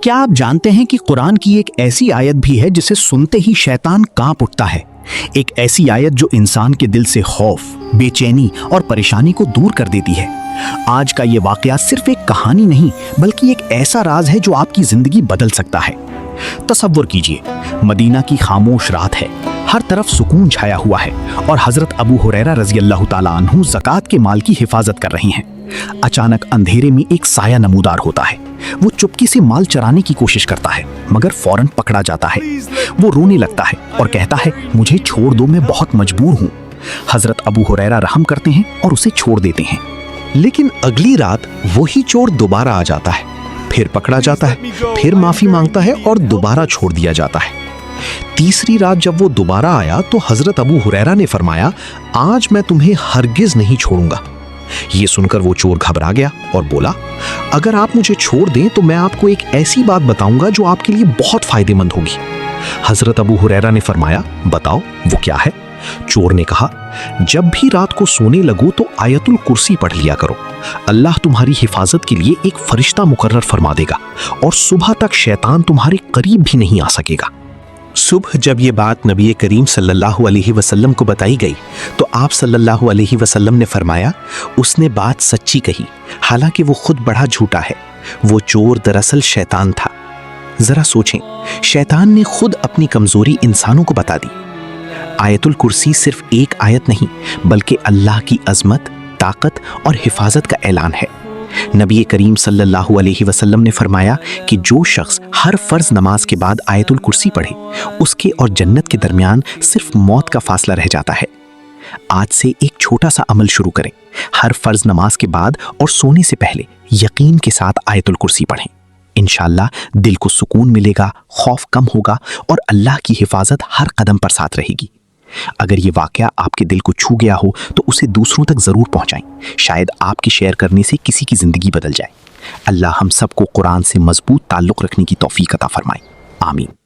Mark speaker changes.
Speaker 1: کیا آپ جانتے ہیں کہ قرآن کی ایک ایسی آیت بھی ہے جسے سنتے ہی شیطان کانپ اٹھتا ہے؟ ایک ایسی آیت جو انسان کے دل سے خوف، بے چینی اور پریشانی کو دور کر دیتی ہے۔ آج کا یہ واقعہ صرف ایک کہانی نہیں بلکہ ایک ایسا راز ہے جو آپ کی زندگی بدل سکتا ہے۔ تصور کیجئے، مدینہ کی خاموش رات ہے، ہر طرف سکون چھایا ہوا ہے اور حضرت ابو ہریرہ رضی اللہ تعالیٰ عنہ زکوٰۃ کے مال کی حفاظت کر رہی ہیں۔ اچانک اندھیرے میں ایک سایہ نمودار ہوتا ہے۔ وہ چپکی سے مال چرانے کی کوشش کرتا ہے مگر فوراً پکڑا جاتا ہے۔ وہ رونے لگتا ہے اور کہتا ہے، مجھے چھوڑ دو، میں بہت مجبور ہوں۔ حضرت ابو ہریرہ رحم کرتے ہیں اور اسے چھوڑ دیتے ہیں۔
Speaker 2: لیکن اگلی رات وہی چور دوبارہ آ جاتا ہے، پھر پکڑا جاتا ہے، پھر معافی مانگتا ہے اور دوبارہ چھوڑ دیا جاتا ہے۔ تیسری رات جب وہ دوبارہ آیا تو حضرت ابو ہریرہ نے فرمایا، آج میں تمہیں ہرگز نہیں چھوڑوں گا۔ یہ سن کر وہ چور گھبرا گیا اور بولا، اگر آپ مجھے چھوڑ دیں تو میں آپ کو ایک ایسی بات بتاؤں گا جو آپ کے لیے بہت فائدہ مند ہوگی۔ حضرت ابو ہریرہ نے فرمایا، بتاؤ وہ کیا ہے؟ چور نے کہا، جب بھی رات کو سونے لگو تو آیت الکرسی پڑھ لیا کرو، اللہ تمہاری حفاظت کے لیے ایک فرشتہ مقرر فرما دے گا اور صبح تک شیطان تمہارے قریب بھی نہیں آ سکے گا۔ صبح جب یہ بات نبی کریم صلی اللہ علیہ وسلم کو بتائی گئی تو آپ صلی اللہ علیہ وسلم نے فرمایا، اس نے بات سچی کہی، حالانکہ وہ خود بڑا جھوٹا ہے۔ وہ چور دراصل شیطان تھا۔ ذرا سوچیں، شیطان نے خود اپنی کمزوری انسانوں کو بتا دی۔ آیت الکرسی صرف ایک آیت نہیں بلکہ اللہ کی عظمت، طاقت اور حفاظت کا اعلان ہے۔ نبی کریم صلی اللہ علیہ وسلم نے فرمایا کہ جو شخص ہر فرض نماز کے بعد آیت الکرسی پڑھے، اس کے اور جنت کے درمیان صرف موت کا فاصلہ رہ جاتا ہے۔ آج سے ایک چھوٹا سا عمل شروع کریں، ہر فرض نماز کے بعد اور سونے سے پہلے یقین کے ساتھ آیت الکرسی پڑھیں۔ انشاءاللہ دل کو سکون ملے گا، خوف کم ہوگا اور اللہ کی حفاظت ہر قدم پر ساتھ رہے گی۔ اگر یہ واقعہ آپ کے دل کو چھو گیا ہو تو اسے دوسروں تک ضرور پہنچائیں، شاید آپ کے شیئر کرنے سے کسی کی زندگی بدل جائے۔ اللہ ہم سب کو قرآن سے مضبوط تعلق رکھنے کی توفیق عطا فرمائے، آمین۔